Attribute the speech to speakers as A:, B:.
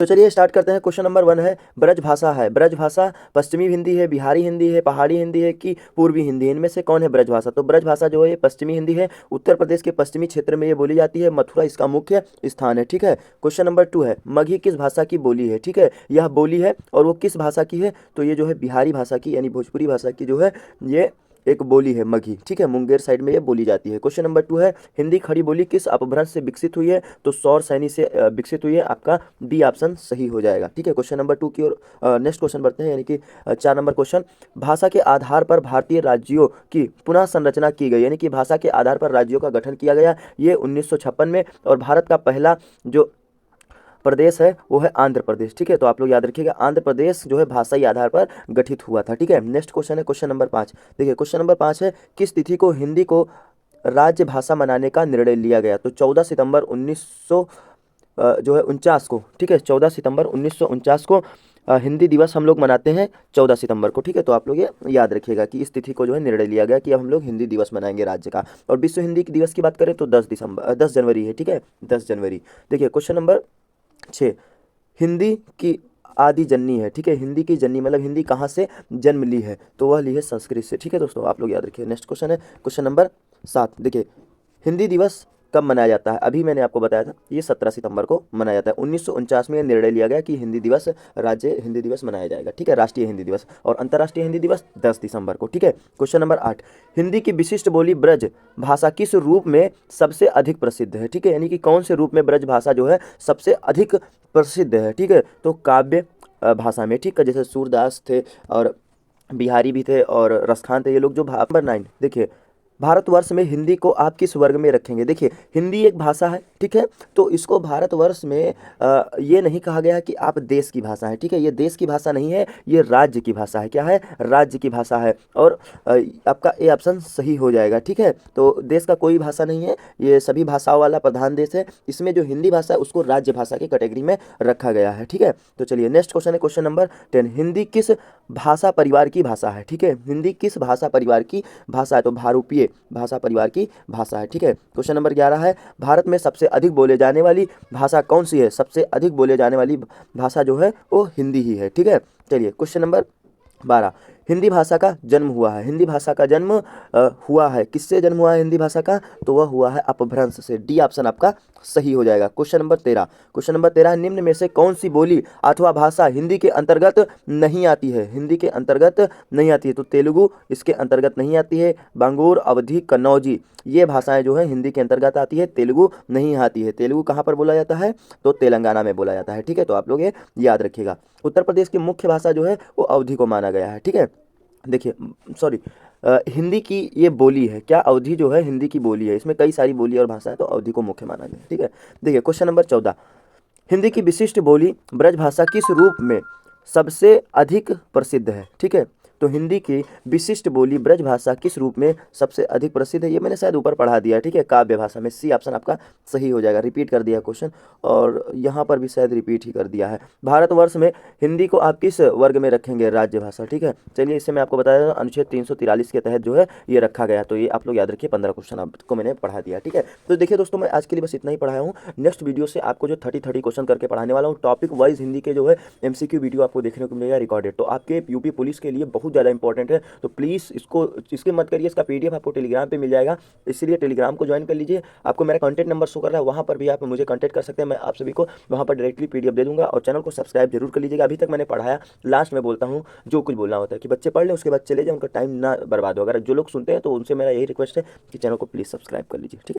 A: तो चलिए स्टार्ट करते हैं। क्वेश्चन नंबर 1 है, ब्रज भाषा है। ब्रज भाषा पश्चिमी हिंदी है, बिहारी हिंदी है, पहाड़ी हिंदी है कि पूर्वी हिंदी है? इनमें से कौन है ब्रज भाषा? तो ब्रज भाषा जो है ये पश्चिमी हिंदी है, उत्तर प्रदेश के पश्चिमी क्षेत्र में ये बोली जाती है, मथुरा इसका मुख्य स्थान है। ठीक है। क्वेश्चन नंबर 2 है, मगही किस भाषा की बोली है? ठीक है, यह बोली है और वो किस भाषा की है? तो ये जो है बिहारी भाषा की यानी भोजपुरी भाषा की जो है ये एक बोली है मगही। ठीक है, मुंगेर साइड में ये बोली जाती है। क्वेश्चन नंबर 2 है, हिंदी खड़ी बोली किस अपभ्रंश से विकसित हुई है? तो सौर सैनी से विकसित हुई है। आपका बी ऑप्शन सही हो जाएगा। ठीक है, क्वेश्चन नंबर 2 की ओर नेक्स्ट क्वेश्चन बढ़ते हैं, यानी कि 4 नंबर क्वेश्चन, भाषा के आधार पर भारतीय राज्यों की पुनः संरचना की गई, यानी कि भाषा के आधार पर राज्यों का गठन किया गया ये 1956 में, और भारत का पहला जो प्रदेश है वो है आंध्र प्रदेश। ठीक है, तो आप लोग याद रखिएगा आंध्र प्रदेश जो है भाषाई आधार पर गठित हुआ था। ठीक है, नेक्स्ट क्वेश्चन है क्वेश्चन नंबर 5। देखिए क्वेश्चन नंबर 5 है, किस तिथि को हिंदी को राज्य भाषा मनाने का निर्णय लिया गया? तो 14 सितंबर 1900 जो है 49 को। ठीक है, 14 सितंबर 1949 को हिंदी दिवस हम लोग मनाते हैं 14 सितंबर को। ठीक है, तो आप लोग ये याद रखिएगा कि इस तिथि को जो है निर्णय लिया गया कि अब हम लोग हिंदी दिवस मनाएंगे राज्य का। और विश्व हिंदी दिवस की बात करें तो 10 जनवरी है। ठीक है, 10 जनवरी। देखिए क्वेश्चन नंबर 6, हिंदी की आदि जननी है। ठीक है, हिंदी की जननी मतलब हिंदी कहाँ से जन्म ली है? तो वह ली है संस्कृत से। ठीक है दोस्तों, आप लोग याद रखिए। नेक्स्ट क्वेश्चन है क्वेश्चन नंबर 7। देखिए हिंदी दिवस कब मनाया जाता है? अभी मैंने आपको बताया था ये 17 सितंबर को मनाया जाता है। 1949 में यह निर्णय लिया गया कि हिंदी दिवस राज्य हिंदी दिवस मनाया जाएगा। ठीक है, राष्ट्रीय हिंदी दिवस। और अंतर्राष्ट्रीय हिंदी दिवस 10 दिसंबर को। ठीक है, क्वेश्चन नंबर 8, हिंदी की विशिष्ट बोली ब्रज भाषा किस रूप में सबसे अधिक प्रसिद्ध है? ठीक है, यानी कि कौन से रूप में ब्रज भाषा जो है सबसे अधिक प्रसिद्ध है? ठीक है, तो काव्य भाषा में। ठीक है, जैसे सूरदास थे और बिहारी भी थे और रसखान थे, ये लोग जो नंबर 9। देखिए भारतवर्ष में हिंदी को आप किस वर्ग में रखेंगे? देखिए हिंदी एक भाषा है। ठीक है, तो इसको भारतवर्ष में ये नहीं कहा गया कि आप देश की भाषा है। ठीक है, ये देश की भाषा नहीं है, ये राज्य की भाषा है। क्या है? राज्य की भाषा है। और आपका ए ऑप्शन सही हो जाएगा। ठीक है, तो देश का कोई भाषा नहीं है, ये सभी भाषाओं वाला प्रधान देश है। इसमें जो हिंदी भाषा है उसको राज्य भाषा की कैटेगरी में रखा गया है। ठीक है, तो चलिए नेक्स्ट क्वेश्चन है क्वेश्चन नंबर 10, हिंदी किस भाषा परिवार की भाषा है? ठीक है, हिंदी किस भाषा परिवार की भाषा है? तो भारूपीय भाषा परिवार की भाषा है। ठीक है, क्वेश्चन नंबर 11 है, भारत में सबसे अधिक बोले जाने वाली भाषा कौन सी है? सबसे अधिक बोले जाने वाली भाषा जो है वो हिंदी ही है। ठीक है, चलिए क्वेश्चन नंबर 12, हिंदी भाषा का जन्म हुआ है। हिंदी भाषा का जन्म हुआ है, किससे जन्म हुआ है हिंदी भाषा का? तो वह हुआ है अपभ्रंश से। डी ऑप्शन आपका सही हो जाएगा। क्वेश्चन नंबर 13, क्वेश्चन नंबर 13, निम्न में से कौन सी बोली अथवा भाषा हिंदी के अंतर्गत नहीं आती है? हिंदी के अंतर्गत नहीं आती है, तो तेलुगु इसके अंतर्गत नहीं आती है, बांगूर, अवधी, कन्नौजी ये भाषाएं जो है हिंदी के अंतर्गत आती है, तेलुगु नहीं आती है। तेलुगु कहाँ पर बोला जाता है? तो तेलंगाना में बोला जाता है। ठीक है, तो आप लोग ये याद रखिएगा। उत्तर प्रदेश की मुख्य भाषा जो है वो अवधी को माना गया है। ठीक है, देखिए सॉरी हिंदी की ये बोली है। क्या? अवधी जो है हिंदी की बोली है, इसमें कई सारी बोली और भाषा है, तो अवधी को मुख्य माना गया। ठीक है, देखिए क्वेश्चन नंबर 14, हिंदी की विशिष्ट बोली ब्रज भाषा किस रूप में सबसे अधिक प्रसिद्ध है? ठीक है, तो हिंदी की विशिष्ट बोली ब्रज भाषा किस रूप में सबसे अधिक प्रसिद्ध है? ये मैंने शायद ऊपर पढ़ा दिया है। ठीक है, काव्य भाषा में। सी ऑप्शन आपका सही हो जाएगा। रिपीट कर दिया क्वेश्चन, और यहाँ पर भी शायद रिपीट ही कर दिया है। भारतवर्ष में हिंदी को आप किस वर्ग में रखेंगे? राज्य भाषा। ठीक है, चलिए इससे मैं आपको बता देता हूँ, अनुच्छेद 343 के तहत जो है ये रखा गया। तो ये आप लोग याद रखिए, 15 क्वेश्चन आपको मैंने पढ़ा दिया। ठीक है, तो देखिए दोस्तों मैं आज के लिए बस इतना ही पढ़ाया हूँ। नेक्स्ट वीडियो से आपको जो 30 क्वेश्चन करके पढ़ाने वाला हूँ, टॉपिक वाइज हिंदी के जो है MCQ वीडियो आपको देखने को मिलेगा रिकॉर्डेड। तो आपके यूपी पुलिस के लिए बहुत ज़्यादा इंपॉर्टेंट है, तो प्लीज़ इसके मत करिए। इसका PDF आपको टेलीग्राम पे मिल जाएगा, इसलिए टेलीग्राम को ज्वाइन कर लीजिए। आपको मेरा कॉन्टैक्ट नंबर शो कर रहा है, वहाँ पर भी आप मुझे कॉन्टैक्ट कर सकते हैं। मैं आप सभी को वहाँ पर डायरेक्टली PDF दे दूँगा। और चैनल को सब्सक्राइब जरूर कर लीजिएगा। अभी तक मैंने पढ़ाया, लास्ट में बोलता हूँ जो कुछ बोलना होता है कि बच्चे पढ़ लें, उसके बाद चले जाए, उनका टाइम ना बर्बाद हो। अगर जो लोग सुनते हैं तो उनसे मेरा यही रिक्वेस्ट है कि चैनल को प्लीज़ सब्सक्राइब कर लीजिए। ठीक है।